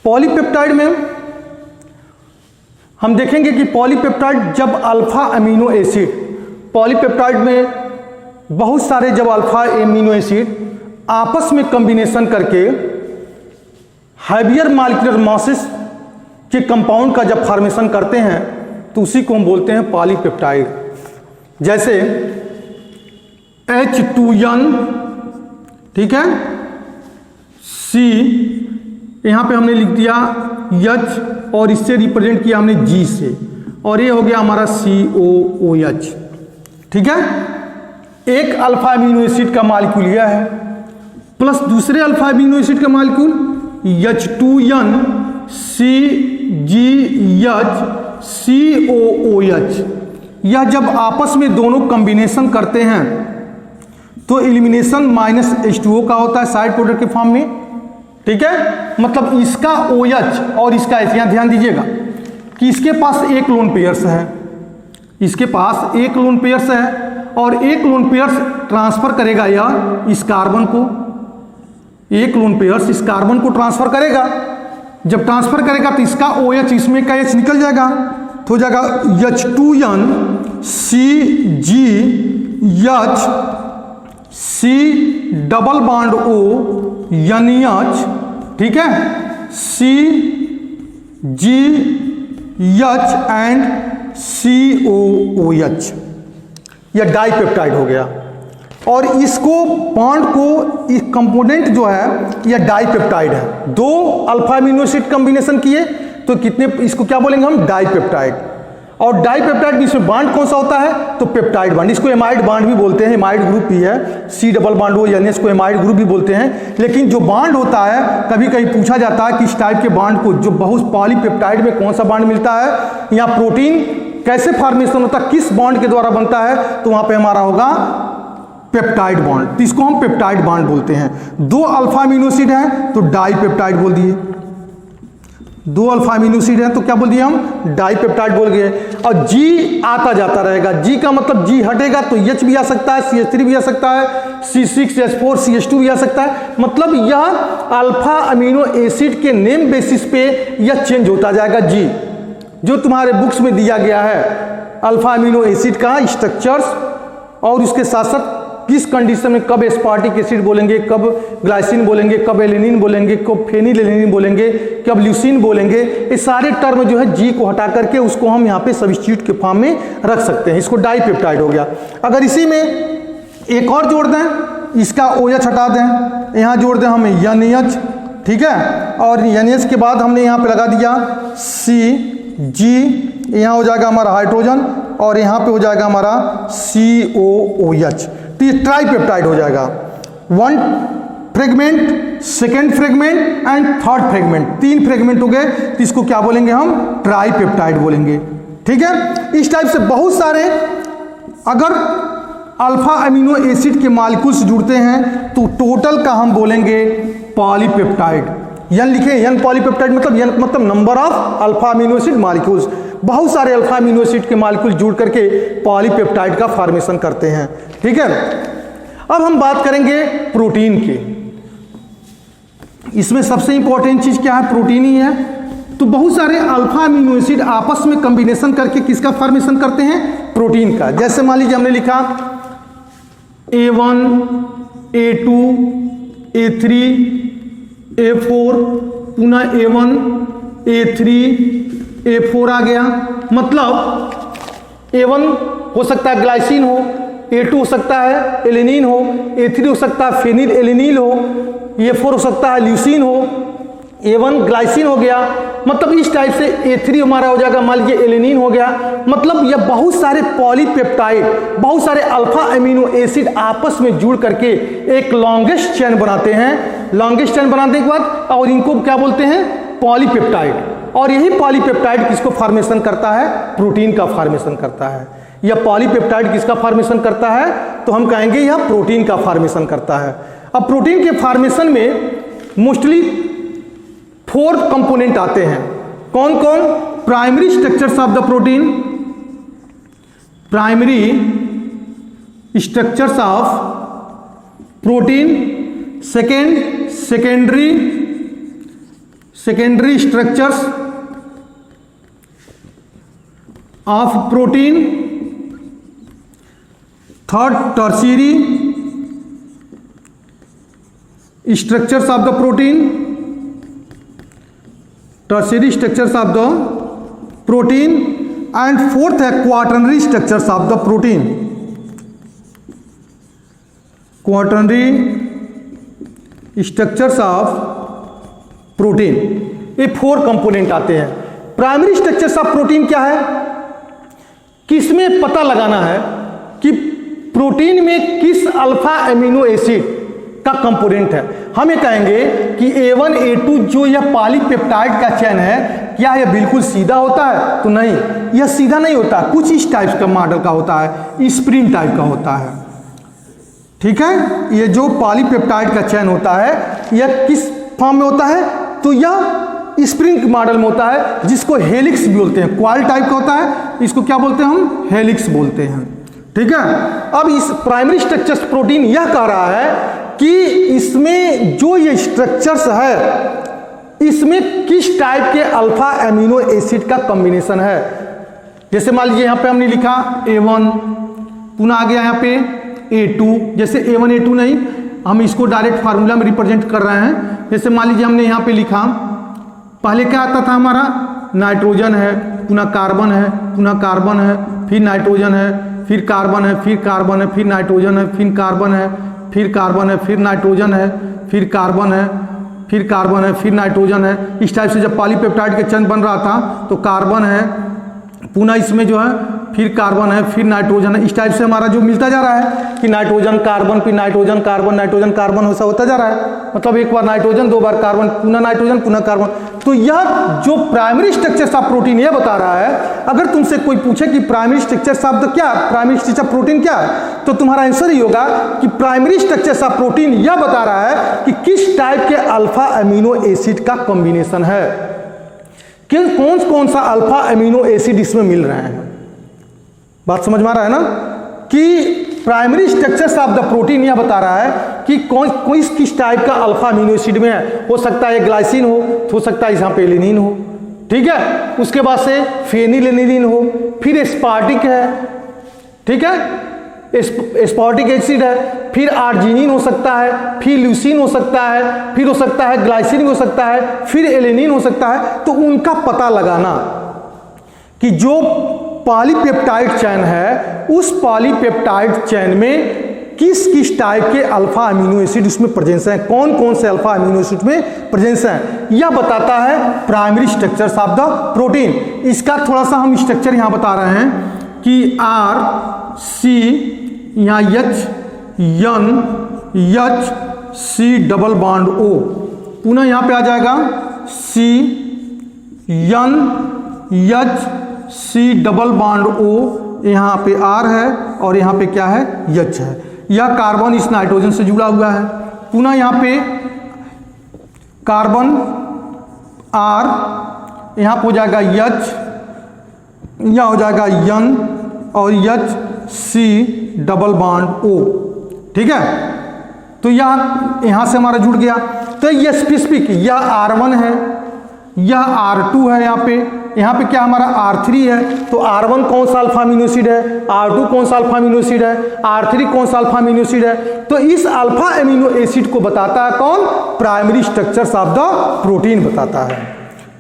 Polypeptide में हम देखेंगे कि पॉलीपेप्टाइड जब अल्फा अमीनो एसिड, पॉलीपेप्टाइड में बहुत सारे जब अल्फा अमीनो एसिड आपस में कॉम्बिनेशन करके हैवियर मॉलिक्यूलर मासेस के कंपाउंड का जब फॉर्मेशन करते हैं तो उसी को हम बोलते हैं पॉलीपेप्टाइड। जैसे H2N, ठीक है, C, यहां पे हमने लिख दिया H और इससे रिप्रेजेंट किया हमने G से, और ये हो गया हमारा COOH, ठीक है। एक अल्फा अमीनो एसिड का मॉलिक्यूल यह है प्लस दूसरे अल्फा अमीनो एसिड का मॉलिक्यूल H2N CGH COOH। यह जब आपस में दोनों कॉम्बिनेशन करते हैं तो एलिमिनेशन -H2O का होता है साइड प्रोडक्ट के फॉर्म में, ठीक है। मतलब इसका OH और इसका H, यहां ध्यान दीजिएगा कि इसके पास एक लोन पेयर्स है, इसके पास एक लोन पेयर्स है और एक लोन पेयर्स ट्रांसफर करेगा या इस कार्बन को, एक लोन पेयर्स इस कार्बन को ट्रांसफर करेगा। जब ट्रांसफर करेगा तो इसका OH इसमें का H निकल जाएगा तो हो जाएगा H2N CGH C double bond O NH, ठीक है, CGH एंड COOH। यह डाइपेप्टाइड हो गया और इसको बॉन्ड को इस कंपोनेंट जो है यह डाइपेप्टाइड है। दो अल्फा अमीनो एसिड कॉम्बिनेशन किए तो कितने, इसको क्या बोलेंगे हम, डाइपेप्टाइड। और डाइपेप्टाइड इसमें बॉन्ड कौन सा होता है तो पेप्टाइड बॉन्ड, इसको एमाइड बॉन्ड भी बोलते हैं, एमाइड ग्रुप भी है, C double bond O NH को एमाइड ग्रुप भी बोलते हैं। लेकिन जो बॉन्ड होता है कभी कभी पूछा जाता है कि इस टाइप के बॉन्ड को जो बहुत पॉलीपेप्टाइड में कौन सा बॉन्ड मिलता है या प्रोटीन कैसे फॉर्मेशन होता है, किस बॉन्ड के द्वारा बनता है, तो वहां पे हमारा होगा पेप्टाइड बॉन्ड, तो इसको हम पेप्टाइड बॉन्ड बोलते हैं। दो अल्फा अमीनो एसिड है तो डाइपेप्टाइड बोल दिए, दो अल्फा अमीनो एसिड है तो क्या बोल दिए हम, डाइपेप्टाइड बोल गए। और G आता जाता रहेगा, G का मतलब G हटेगा तो H भी आ सकता है, CH3 भी आ सकता है, C6H4 CH2 भी आ सकता है। मतलब यह अल्फा अमीनो एसिड के नेम बेसिस पे यह चेंज होता जाएगा। G जो तुम्हारे बुक्स में दिया गया है अल्फा अमीनो एसिड का स्ट्रक्चर्स और उसके साथ साथ किस कंडीशन में कब एस्पार्टिक एसिड बोलेंगे, कब ग्लाइसिन बोलेंगे, कब एलेनिन बोलेंगे, कब फेनिल एलेनिन बोलेंगे, कब ल्यूसिन बोलेंगे, ये सारे टर्म जो है G को हटा करके उसको हम यहाँ पे सब्स्टिट्यूट के फॉर्म में रख सकते हैं। इसको डाइपेप्टाइड हो गया। अगर इसी में एक और जोड़ दें, इसका OH हटा दें, यहाँ जोड़ दें हम NH, ठीक है, और NH के बाद हमने यहाँ पे लगा दिया CG, यहाँ हो जाएगा हमारा हाइड्रोजन और यहाँ पे हो जाएगा हमारा COOH, तो ये ट्राइपेप्टाइड हो जाएगा। One fragment, second fragment and third fragment, तीन फ्रेगमेंट हो गए तो इसको क्या बोलेंगे हम, ट्राइपेप्टाइड बोलेंगे, ठीक है। इस टाइप से बहुत सारे अगर अल्फा अमीनो एसिड के मॉलिक्यूल्स जुड़ते हैं तो टोटल का हम बोलेंगे पॉलीपेप्टाइड। N लिखे, N पॉलीपेप्टाइड मतलब N मतलब number of alpha amino acid molecules. बहुत सारे अल्फा अमीनो एसिड के मॉलिक्यूल जुड़ करके पॉलीपेप्टाइड का फॉर्मेशन करते हैं, ठीक है। अब हम बात करेंगे प्रोटीन की। इसमें सबसे इंपॉर्टेंट चीज क्या है, प्रोटीन ही है। तो बहुत सारे अल्फा अमीनो एसिड आपस में कॉम्बिनेशन करके किसका फॉर्मेशन करते हैं, प्रोटीन का। जैसे मान लीजिए हमने लिखा A1 A2 A3 A4, पुनः A1 A3 A4 आ गया। मतलब A1 हो सकता है ग्लाइसिन हो, A2 हो सकता है एलेनिन हो, A3 हो सकता है फेनिल एलेनिल हो, A4 हो सकता है ल्यूसिन हो, A1 ग्लाइसिन हो गया। मतलब इस टाइप से A3 हमारा हो जाएगा, मान लीजिए एलेनिन हो गया। मतलब यह बहुत सारे पॉलीपेप्टाइड, बहुत सारे अल्फा अमीनो एसिड आपस में जुड़ करके एक लॉन्गेस्ट चेन बनाते हैं। लॉन्गेस्ट चेन बनाने के बाद और इनको क्या बोलते हैं, पॉलीपेप्टाइड। और यही पॉलीपेप्टाइड किसको फॉर्मेशन करता है, प्रोटीन का फॉर्मेशन करता है। यह पॉलीपेप्टाइड किसका फॉर्मेशन करता है, तो हम कहेंगे यह प्रोटीन का फॉर्मेशन करता है। अब प्रोटीन के फॉर्मेशन में मोस्टली 4 कंपोनेंट आते हैं। कौन कौन, primary structures of the protein, primary structures of protein, second secondary secondary structures of protein, third tertiary structures of the protein, tertiary structures of the protein, and fourth है quaternary structures of the protein, quaternary structures of protein. ये 4 component आते हैं। Primary structures of protein क्या है, किसमें पता लगाना है कि प्रोटीन में किस अल्फा एमिनो एसिड का कंपोनेंट है। हम ये कहेंगे कि A1 A2 जो यह पॉलीपेप्टाइड का चेन है, क्या यह बिल्कुल सीधा होता है? तो नहीं, यह सीधा नहीं होता, कुछ इस टाइप का मॉडल का होता है, स्प्रिंग टाइप का होता है। ठीक है, ये जो पॉलीपेप्टाइड का चेन होता है यह किस फॉर्म में होता है? तो यह स्प्रिंग मॉडल में होता है, जिसको हेलिक्स बोलते हैं। क्वाल टाइप का होता है, इसको क्या बोलते हैं हम? हेलिक्स बोलते हैं। ठीक है, अब इस प्राइमरी स्ट्रक्चर्स प्रोटीन यह कह रहा है कि इसमें जो ये स्ट्रक्चर्स है इसमें किस टाइप के अल्फा एमिनो एसिड का कॉम्बिनेशन है। जैसे मान लीजिए यहाँ पे हमने लिखा A1, पुनः आ गया यहाँ पे A2। जैसे A1 A2 नहीं, हम इसको डायरेक्ट फार्मूला में रिप्रेजेंट कर रहे हैं। जैसे मान लीजिए हमने यहाँ पे लिखा, पहले क्या आता था हमारा? नाइट्रोजन है, पुनः कार्बन है, पुनः कार्बन है, फिर नाइट्रोजन है, फिर कार्बन है, फिर कार्बन है, फिर नाइट्रोजन है, फिर कार्बन है, फिर कार्बन है, फिर नाइट्रोजन है, फिर कार्बन है, फिर कार्बन है, फिर नाइट्रोजन है। इस टाइप से जब पॉलीपेप्टाइड के चेन बन रहा था तो कार्बन है, पुनः इसमें जो है फिर कार्बन है, फिर नाइट्रोजन है। इस टाइप से हमारा जो मिलता जा रहा है कि नाइट्रोजन कार्बन, फिर नाइट्रोजन कार्बन, नाइट्रोजन कार्बन, ऐसा होता जा रहा है। मतलब एक बार नाइट्रोजन, 2 बार कार्बन, पुनः नाइट्रोजन, पुनः कार्बन। तो यह जो प्राइमरी स्ट्रक्चर्स ऑफ प्रोटीन यह बता रहा है, अगर तुमसे कोई पूछे कि प्राइमरी स्ट्रक्चर्स ऑफ द क्या, प्राइमरी स्ट्रक्चर प्रोटीन क्या है, तो तुम्हारा आंसर ही होगा कि प्राइमरी स्ट्रक्चर्स ऑफ प्रोटीन यह बता रहा है कि किस टाइप के अल्फा एमिनो एसिड का कॉम्बिनेशन है, कि कौन सा अल्फा एमिनो एसिड इसमें मिल रहे हैं। बात समझ में आ रहा है ना, कि primary structures of the protein यह बता रहा है कि किस टाइप का अल्फा अमीनो एसिड में है। हो सकता है ग्लाइसिन हो सकता है यहाँ पे एलिनिन हो। ठीक है, उसके बाद से फेनिलएनिलीन हो, फिर एस्पार्टिक है, ठीक है, एस्पार्टिक एसिड है, फिर आर्जिनिन हो सकता है, फिर ल्यूसीन हो सकता है, फिर हो सकता है ग्लाइसिन हो सकता है, फिर एलिनिन हो सकता है। तो उनका पता लगाना कि जो पॉलीपेप्टाइड चेन है उस पॉलीपेप्टाइड चेन में किस टाइप के अल्फा अमीनो एसिड उसमें प्रेजेंस है, कौन से अल्फा अमीनो एसिड में प्रेजेंस है, यह बताता है primary structures of the protein. इसका थोड़ा सा हम स्ट्रक्चर यहां बता रहे हैं कि R C, यहाँ HNHC डबल बॉन्ड O, पुनः यहाँ पे आ जाएगा CNHC डबल बॉन्ड O, यहाँ पे R है और यहाँ पे क्या है, H है। यह कार्बन इस नाइट्रोजन से जुड़ा हुआ है। पुनः यहाँ पे कार्बन R, यहाँ पे हो जाएगा H, यहाँ हो जाएगा N और HC डबल बॉन्ड O। ठीक है, तो यहाँ से हमारा जुड़ गया। तो ये स्पेसिफिक, यह R1 है, यह R2 है, यहाँ पे क्या हमारा R3 है। तो R1 कौन सा अल्फा अमीनो एसिड है, R2 कौन सा अल्फा अमीनो एसिड है, R3 कौन सा अल्फा अमीनो एसिड है। तो इस अल्फा अमीनो एसिड को बताता है कौन, primary structures of the protein बताता है।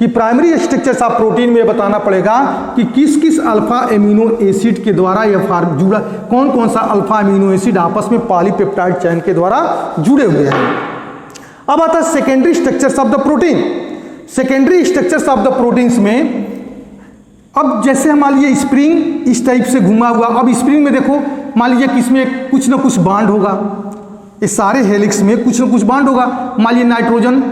कि प्राइमरी स्ट्रक्चर्स ऑफ प्रोटीन में बताना पड़ेगा कि किस अल्फा एमिनो एसिड के द्वारा यह जुड़ा, कौन सा अल्फा एमिनो एसिड आपस में पॉलीपेप्टाइड चेन के द्वारा जुड़े हुए हैं। अब आता है secondary structures of the protein. Secondary structures of the proteins में, अब जैसे हम मान लीजिए स्प्रिंग इस टाइप से घुमा हुआ, अब स्प्रिंग में देखो मान लीजिए किसमें कुछ ना कुछ बॉन्ड होगा, इस सारे हेलिक्स में कुछ ना कुछ बॉन्ड होगा। मान लीजिए नाइट्रोजन,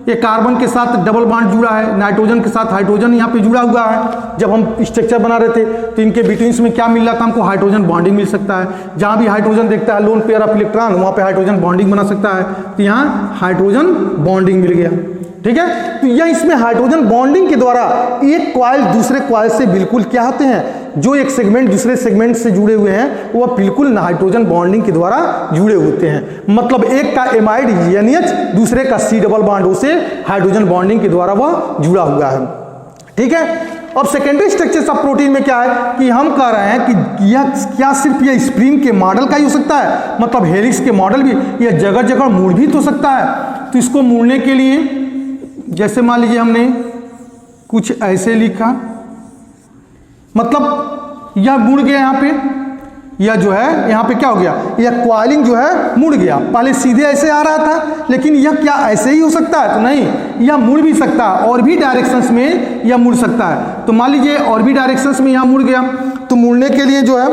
ये कार्बन के साथ डबल बॉन्ड जुड़ा है, नाइट्रोजन के साथ हाइड्रोजन यहाँ पे जुड़ा हुआ है। जब हम स्ट्रक्चर बना रहे थे तो इनके बिटवीन्स में क्या मिल रहा था, हमको हाइड्रोजन बॉन्डिंग मिल सकता है। जहाँ भी हाइड्रोजन देखता है लोन पेयर ऑफ इलेक्ट्रॉन, वहाँ पे हाइड्रोजन बॉन्डिंग बना सकता है। तो यहाँ हाइड्रोजन बॉन्डिंग मिल गया। ठीक है, तो यह इसमें हाइड्रोजन बॉन्डिंग के द्वारा एक कॉइल दूसरे कॉइल से बिल्कुल क्या होते हैं, जो एक सेगमेंट दूसरे सेगमेंट से जुड़े हुए हैं वह बिल्कुल हाइड्रोजन बॉन्डिंग के द्वारा जुड़े होते हैं। मतलब एक का एमाइड NH, दूसरे का C डबल बॉन्ड से हाइड्रोजन बॉन्डिंग के द्वारा वह जुड़ा हुआ है। ठीक है। अब सेकेंडरी स्ट्रक्चर्स ऑफ प्रोटीन में क्या है कि हम कह रहे हैं कि यह क्या सिर्फ यह स्प्रिंग के मॉडल का ही हो सकता है, मतलब हेलिक्स के मॉडल भी, यह जगह जगह मुड़ भी तो सकता है। तो इसको मुड़ने के लिए जैसे मान लीजिए हमने कुछ ऐसे लिखा, मतलब यह मुड़ गया यहाँ पे, यह जो है यहाँ पे क्या हो गया, यह कॉइलिंग जो है मुड़ गया। पहले सीधे ऐसे आ रहा था, लेकिन यह क्या ऐसे ही हो सकता है? तो नहीं, यह मुड़ भी सकता है, और भी डायरेक्शंस में यह मुड़ सकता है। तो मान लीजिए और भी डायरेक्शंस में यहाँ मुड़ गया, तो मुड़ने के लिए जो है,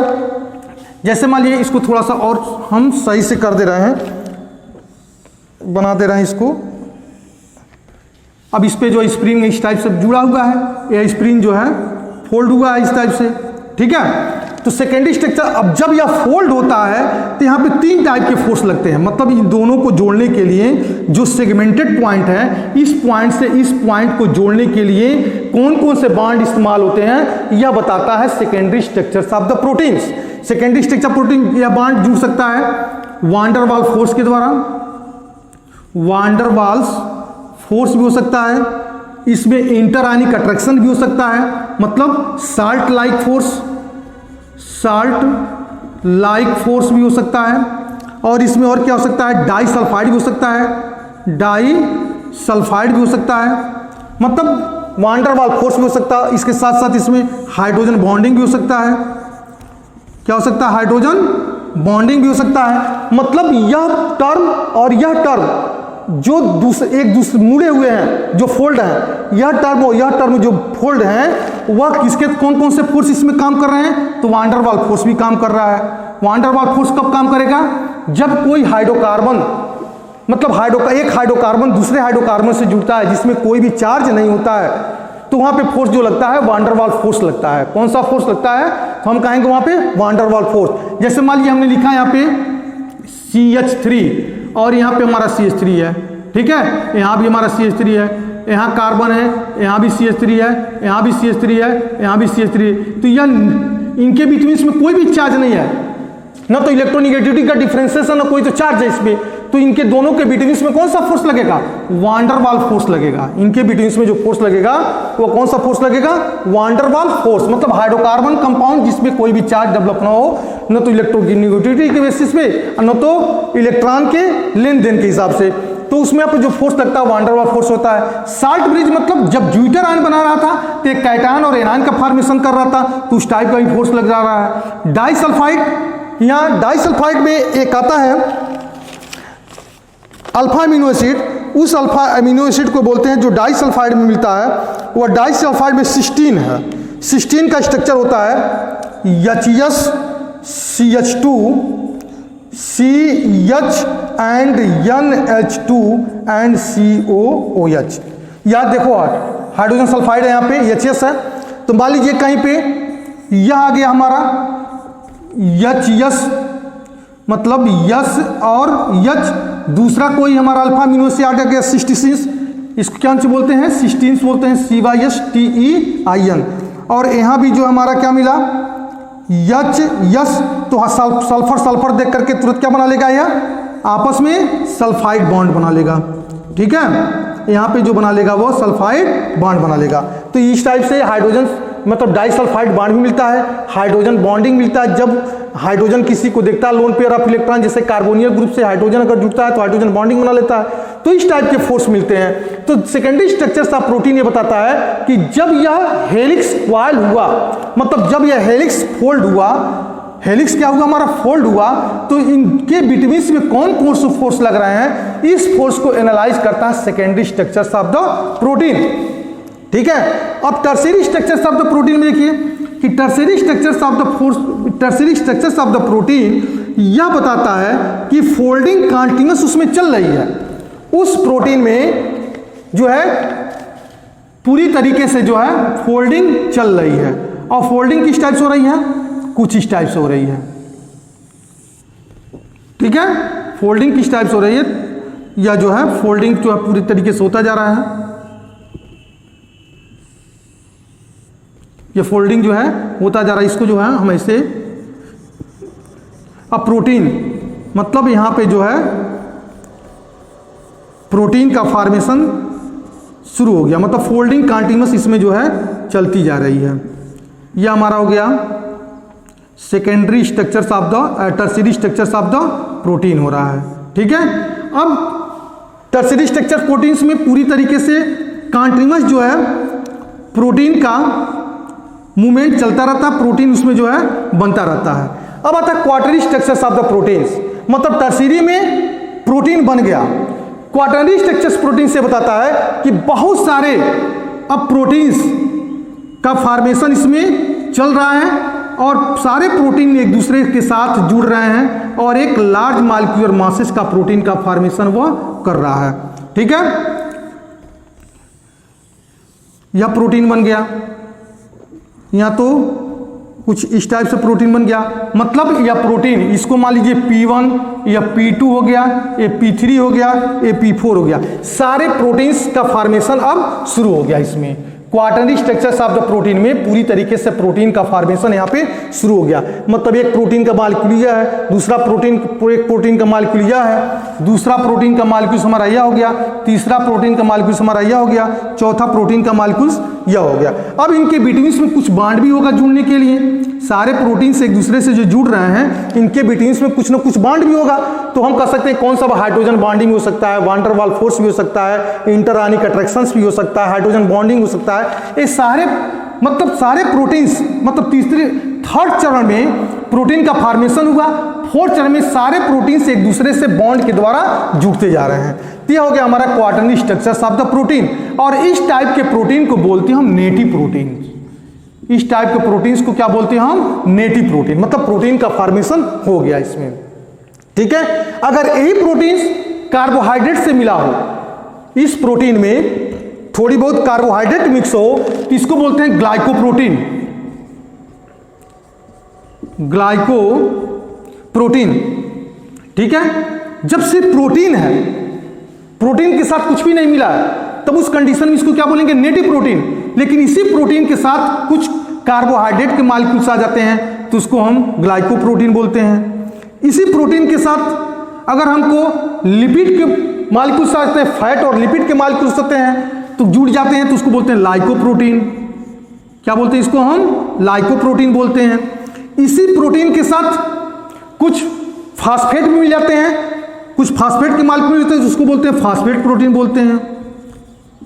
जैसे मान लीजिए इसको थोड़ा सा और हम सही से कर दे रहे हैं, बना दे रहे हैं इसको। अब इस पे जो स्प्रिंग इस टाइप से जुड़ा हुआ है, यह स्प्रिंग जो है फोल्ड हुआ है इस टाइप से। ठीक है। तो सेकेंडरी स्ट्रक्चर, अब जब यह फोल्ड होता है तो यहाँ पे 3 टाइप के फोर्स लगते हैं। मतलब इन दोनों को जोड़ने के लिए जो सेगमेंटेड पॉइंट है, इस पॉइंट से इस पॉइंट को जोड़ने के लिए कौन कौन से बॉन्ड इस्तेमाल होते हैं, यह बताता है secondary structures of the proteins. Secondary structure protein, यह बॉन्ड जुड़ सकता है वांडर वाल फोर्स के द्वारा, वांडर वाल्स फोर्स भी हो सकता है, इसमें इंटर आयनिक अट्रैक्शन भी हो सकता है, मतलब salt like force, salt like force भी हो सकता है। और इसमें और क्या हो सकता है, डाई सल्फाइड भी हो सकता है, डाई सल्फाइड भी हो सकता है, मतलब वांडर वाल फोर्स भी हो सकता है। इसके साथ साथ इसमें हाइड्रोजन बॉन्डिंग भी हो सकता है। क्या हो सकता है? हाइड्रोजन बॉन्डिंग भी हो सकता है। मतलब यह टर्म और यह टर्म जो एक दूसरे मुड़े हुए हैं, जो फोल्ड हैं, यह टर्म जो फोल्ड हैं, वह किसके कौन कौन से फोर्स इसमें काम कर रहे हैं? तो वांडर वाल फोर्स भी काम कर रहा है। वांडर वाल फोर्स कब काम करेगा? जब कोई हाइड्रोकार्बन, मतलब एक हाइड्रोकार्बन दूसरे हाइड्रोकार्बन से जुड़ता है जिसमें कोई भी चार्ज नहीं होता है, तो वहां पे फोर्स जो लगता है वांडर वाल फोर्स लगता है। कौन सा फोर्स लगता है? तो हम कहेंगे वहां पे वांडर वाल फोर्स। जैसे मान लीजिए हमने लिखा यहाँ पे CH3 और यहाँ पे हमारा CH3 है। ठीक है। यहाँ भी हमारा CH3 है, यहाँ कार्बन है, यहाँ भी CH3 है, यहाँ भी CH3 है, यहाँ भी CH3 है। तो यह इनके बीच में कोई भी चार्ज नहीं है, ना तो इलेक्ट्रोनिगेटिविटी का डिफरेंशिएशन, ना कोई तो चार्ज है इसमें। तो इनके दोनों के बीटवीन में कौन सा फोर्स लगेगा? वांडर वाल फोर्स लगेगा। इनके बीटवीन में जो फोर्स लगेगा वो कौन सा फोर्स लगेगा? वांडर वाल फोर्स। मतलब हाइड्रोकार्बन कंपाउंड जिसमें कोई भी चार्ज डेवलप ना हो, न तो इलेक्ट्रोनिगेटिविटी के बेसिस पे, न तो इलेक्ट्रॉन के लेन देन के हिसाब से, तो उसमें आपको जो फोर्स लगता है वांडर वाल फोर्स होता है। साल्ट ब्रिज, मतलब जब ज्यूटर आयन बना रहा था तो एक कैटायन और एनायन का फॉर्मेशन कर रहा था, तो उस टाइप का भी फोर्स लग रहा है। डाइसल्फाइड, यहाँ डाइसल्फाइड में एक आता है अल्फा अमीनो एसिड, उस अल्फा अमीनो एसिड को बोलते हैं जो डाइसल्फाइड में मिलता है, वह डाइसल्फाइड में सिस्टीन है। सिस्टीन का स्ट्रक्चर होता है HCH, CH2, CH and NH2 and COOH। याद देखो, हाइड्रोजन सल्फाइड है, यहाँ पे HS है। तो मान लीजिए कहीं पे यह आ गया हमारा HS, मतलब यस और H, दूसरा कोई हमारा अल्फा अमीनो एसिड आ गया सिस्टीन, इसको क्या बोलते हैं? सिस्टीन बोलते हैं, CYSTEIN। और यहाँ भी जो हमारा क्या मिला यस, तो सल्फर सल्फर देख करके तुरंत क्या बना लेगा? यह आपस में सल्फाइड बॉन्ड बना लेगा। ठीक है। यहाँ पे जो बना लेगा वो सल्फाइड बॉन्ड बना लेगा। तो इस टाइप से हाइड्रोजन, मतलब डाइसल्फाइड बॉन्ड भी मिलता है, हाइड्रोजन बॉन्डिंग मिलता है। जब हाइड्रोजन किसी को देखता है लोन पेयर ऑफ इलेक्ट्रॉन, जैसे कार्बोनियल ग्रुप से हाइड्रोजन अगर जुड़ता है तो हाइड्रोजन बॉन्डिंग बना लेता है। तो इस टाइप के फोर्स मिलते हैं। तो सेकेंडरी स्ट्रक्चर्स ऑफ प्रोटीन ये बताता है कि जब यह हेलिक्स कॉइल हुआ, मतलब जब यह हेलिक्स फोल्ड हुआ, हेलिक्स क्या हुआ? हमारा फोल्ड हुआ, तो इनके बिटवीन में कौन कौन से फोर्स लग रहे हैं, इस फोर्स को एनालाइज करता है secondary structures of the protein. ठीक है। अब tertiary structures of the protein में देखिए कि tertiary structures of the force, tertiary structures of the protein यह बताता है कि फोल्डिंग कंटिन्यूअस उसमें चल रही है। उस प्रोटीन में जो है पूरी तरीके से जो है फोल्डिंग चल रही है। और फोल्डिंग किस टाइप से हो रही है? कुछ इस टाइप से हो रही है। ठीक है। फोल्डिंग किस टाइप से हो रही है, या जो है फोल्डिंग जो है पूरी तरीके से होता जा रहा है। ये फोल्डिंग जो है होता जा रहा है, इसको जो है हम ऐसे, अब प्रोटीन मतलब यहाँ पे जो है प्रोटीन का फॉर्मेशन शुरू हो गया, मतलब फोल्डिंग कंटिन्यूअस इसमें जो है चलती जा रही है। यह हमारा हो गया secondary structures of the tertiary structures of the protein हो रहा है। ठीक है, अब टर्शियरी स्ट्रक्चर प्रोटीन्स में पूरी तरीके से कंटिन्यूअस जो है प्रोटीन का मूवमेंट चलता रहता है, प्रोटीन उसमें जो है बनता रहता है। अब आता है क्वार्टरी स्ट्रक्चर्स ऑफ द प्रोटीन्स, मतलब टर्शियरी में प्रोटीन बन गया, क्वार्टरी स्ट्रक्चर्स प्रोटीन से बताता है कि बहुत सारे अब प्रोटीन्स का फॉर्मेशन इसमें चल रहा है और सारे प्रोटीन एक दूसरे के साथ जुड़ रहे हैं और एक लार्ज मॉलिक्यूलर मासेस का प्रोटीन का फॉर्मेशन वह कर रहा है। ठीक है, यह प्रोटीन बन गया, यहां तो कुछ इस टाइप से प्रोटीन बन गया, मतलब यह प्रोटीन इसको मान लीजिए P1 या P2 हो गया, ये P3 हो गया, ये P4 हो गया, सारे प्रोटीन्स का फॉर्मेशन अब शुरू हो गया। इसमें quaternary structures of the protein में पूरी तरीके से प्रोटीन का फॉर्मेशन यहाँ पे शुरू हो गया, मतलब एक प्रोटीन का मॉलिक्यूल यह है, दूसरा प्रोटीन का मॉलिक्यूल यह है, दूसरा प्रोटीन का मॉलिक्यूल हमारा यह हो गया, तीसरा प्रोटीन का मॉलिक्यूल हमारा यह हो गया, चौथा प्रोटीन का मॉलिक्यूल यह हो गया। अब इनके बिटवीन में कुछ बॉन्ड भी होगा जुड़ने के लिए, सारे प्रोटीन से एक दूसरे से जो जुड़ रहे हैं इनके बिटवीन में कुछ ना कुछ बॉन्ड भी होगा, तो हम कह सकते हैं कौन सा हाइड्रोजन बॉन्डिंग हो सकता है, वान डेर वाल फोर्स भी हो सकता है, इंटरआयनिक अट्रैक्शंस भी हो सकता है, हाइड्रोजन बॉन्डिंग हो सकता है। ये सारे मतलब सारे प्रोटीन्स, मतलब थर्ड चरण में प्रोटीन का फॉर्मेशन हुआ, फोर्थ चरण में सारे प्रोटीन्स एक दूसरे से बॉन्ड के द्वारा जुड़ते जा रहे हैं। तो यह हो गया हमारा quaternary structures of the protein, और इस टाइप के प्रोटीन को बोलते हैं हम नेटिव प्रोटीन। इस टाइप के प्रोटीन्स को क्या बोलते हैं हम? नेटिव प्रोटीन, मतलब प्रोटीन का फॉर्मेशन हो गया इसमें। ठीक है, अगर यही प्रोटीन्स कार्बोहाइड्रेट से मिला हो, इस प्रोटीन में थोड़ी बहुत कार्बोहाइड्रेट मिक्स हो, तो इसको बोलते हैं ग्लाइकोप्रोटीन। ग्लाइकोप्रोटीन, ठीक है। जब सिर्फ प्रोटीन है, प्रोटीन के साथ कुछ भी नहीं मिला है, तब उस कंडीशन में इसको क्या बोलेंगे? Native protein. लेकिन इसी प्रोटीन के साथ कुछ कार्बोहाइड्रेट के मॉलिक्यूल्स आ जाते हैं, तो उसको हम ग्लाइकोप्रोटीन बोलते हैं। इसी प्रोटीन के साथ अगर हमको लिपिड के मॉलिक्यूल्स आते हैं, फैट और लिपिड के मॉलिक्यूल्स होते हैं, तो जुड़ जाते हैं, तो उसको बोलते हैं लाइकोप्रोटीन। क्या बोलते हैं इसको? हम लाइकोप्रोटीन बोलते हैं। इसी प्रोटीन के साथ कुछ फास्फेट भी मिल जाते हैं, कुछ फास्फेट के मॉलिक्यूल होते हैं, उसको बोलते हैं फास्फेट प्रोटीन बोलते हैं।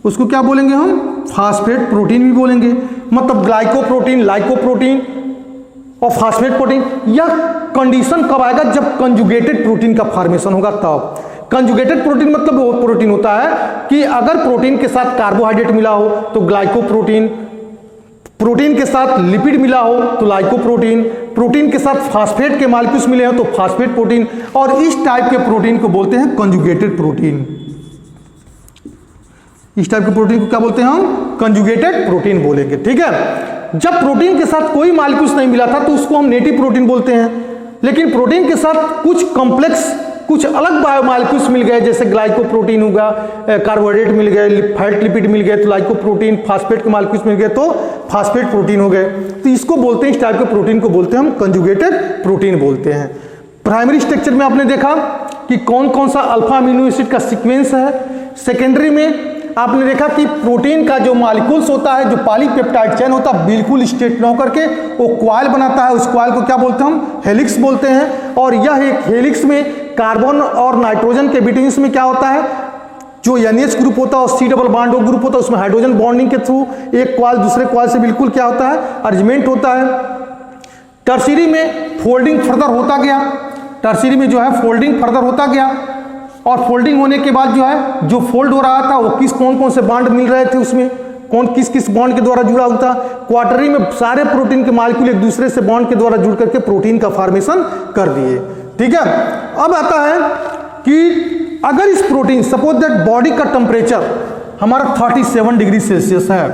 उसको क्या बोलेंगे हम? फास्फेट प्रोटीन भी बोलेंगे। मतलब ग्लाइकोप्रोटीन, लाइकोप्रोटीन और फास्फेट प्रोटीन। यह कंडीशन कब आएगा? जब कंजुगेटेड प्रोटीन का फॉर्मेशन होगा तब। कंजुगेटेड प्रोटीन मतलब वो प्रोटीन होता है कि अगर प्रोटीन के साथ कार्बोहाइड्रेट मिला हो तो ग्लाइकोप्रोटीन, प्रोटीन के साथ लिपिड मिला हो तो लाइकोप्रोटीन, प्रोटीन के साथ फास्फेट के मॉलिक्यूल्स मिले हो तो फास्फेट प्रोटीन, और इस टाइप के प्रोटीन को बोलते हैं कंजुगेटेड प्रोटीन। इस टाइप के प्रोटीन को क्या बोलते हैं हम? कंजुगेटेड प्रोटीन बोलेंगे। ठीक है, जब प्रोटीन के साथ कोई मॉलिक्यूल्स नहीं मिला था तो उसको हम नेटिव प्रोटीन बोलते हैं। लेकिन प्रोटीन के साथ कुछ कॉम्प्लेक्स, कुछ अलग बायोमॉलिक्यूल्स मिल गए, जैसे ग्लाइकोप्रोटीन होगा, कार्बोहाइड्रेट मिल गए, फैट लिपिड मिल गए तो लाइकोप्रोटीन, फास्फेट के मॉलिक्यूल्स मिल गए तो फास्फेट प्रोटीन हो गए, तो इसको बोलते हैं, इस टाइप के प्रोटीन को बोलते हैं हम कंजुगेटेड प्रोटीन बोलते हैं। प्राइमरी स्ट्रक्चर में आपने देखा कि कौन कौन सा अल्फा अमीनो एसिड का सीक्वेंस है। सेकेंडरी में आपने देखा कि प्रोटीन का जो मॉलिक्यूल्स होता है, जो पॉलीपेप्टाइड चेन होता है, बिल्कुल स्ट्रेट न होकर के वो क्वाइल बनाता है, उस क्वाइल को क्या बोलते हैं हम? हेलिक्स बोलते हैं। और यह एक हेलिक्स में कार्बन और नाइट्रोजन के बिटवीन में क्या होता है? जो NH ग्रुप होता है और C डबल बॉन्ड ग्रुप होता है, उसमें हाइड्रोजन बॉन्डिंग के थ्रू एक क्वाइल दूसरे क्वाइल से बिल्कुल क्या होता है? अरेंजमेंट होता है। टर्शियरी में फोल्डिंग फर्दर होता गया, टर्शियरी में जो है फोल्डिंग फर्दर होता गया, और फोल्डिंग होने के बाद जो है जो फोल्ड हो रहा था वो कौन कौन से बॉन्ड मिल रहे थे, उसमें कौन किस बॉन्ड के द्वारा जुड़ा होता। क्वार्टरी में सारे प्रोटीन के मॉलिक्यूल एक दूसरे से बॉन्ड के द्वारा जुड़ करके प्रोटीन का फॉर्मेशन कर दिए। ठीक है, अब आता है कि अगर इस प्रोटीन, सपोज दैट बॉडी का टेम्परेचर हमारा 37 डिग्री सेल्सियस है,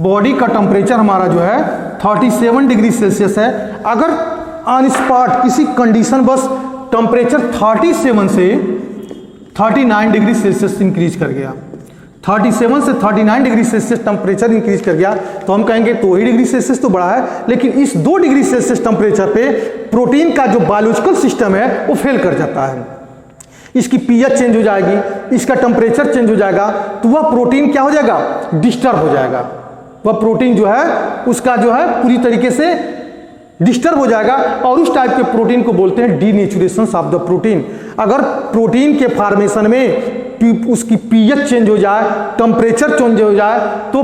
बॉडी का टेम्परेचर हमारा जो है 37 डिग्री सेल्सियस है, अगर ऑन स्पॉट किसी कंडीशन बस टेम्परेचर 37 से 39 डिग्री सेल्सियस इंक्रीज कर गया, 37 से 39 डिग्री सेल्सियस टेम्परेचर इंक्रीज कर गया तो हम कहेंगे 2 ही डिग्री सेल्सियस तो बढ़ा है, लेकिन इस 2 डिग्री सेल्सियस टेम्परेचर पे प्रोटीन का जो बायोलॉजिकल सिस्टम है वो फेल कर जाता है। इसकी पीएच चेंज हो जाएगी, इसका टेम्परेचर चेंज हो जाएगा, तो वह प्रोटीन क्या हो जाएगा, डिस्टर्ब हो जाएगा। वह प्रोटीन जो है उसका जो है पूरी तरीके से डिस्टर्ब हो जाएगा और उस टाइप के प्रोटीन को बोलते हैं डीनेचुरेशन ऑफ द प्रोटीन। अगर प्रोटीन के फॉर्मेशन में उसकी पीएच चेंज हो जाए, टेम्परेचर चेंज हो जाए, तो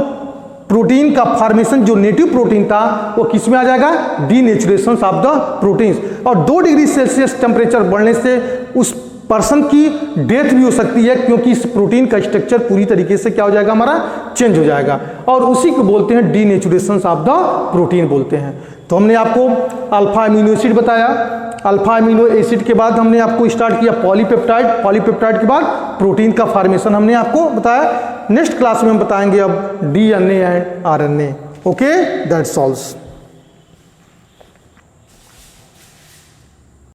प्रोटीन का फॉर्मेशन जो नेटिव प्रोटीन था वो किस में आ जाएगा, डीनेचुरेशन ऑफ द प्रोटीन्स। और 2 डिग्री सेल्सियस टेम्परेचर बढ़ने से उस पर्सन की डेथ भी हो सकती है, क्योंकि इस प्रोटीन का स्ट्रक्चर पूरी तरीके से क्या हो जाएगा, हमारा चेंज हो जाएगा, और उसी को बोलते हैं डीनेचुरेशन ऑफ द प्रोटीन बोलते हैं। तो हमने आपको अल्फा अमीनो एसिड बताया, अल्फा अमीनो एसिड के बाद हमने आपको स्टार्ट किया पॉलीपेप्टाइड, पॉलीपेप्टाइड के बाद प्रोटीन का फॉर्मेशन हमने आपको बताया। नेक्स्ट क्लास में हम बताएंगे अब DNA and RNA. Okay, that's all.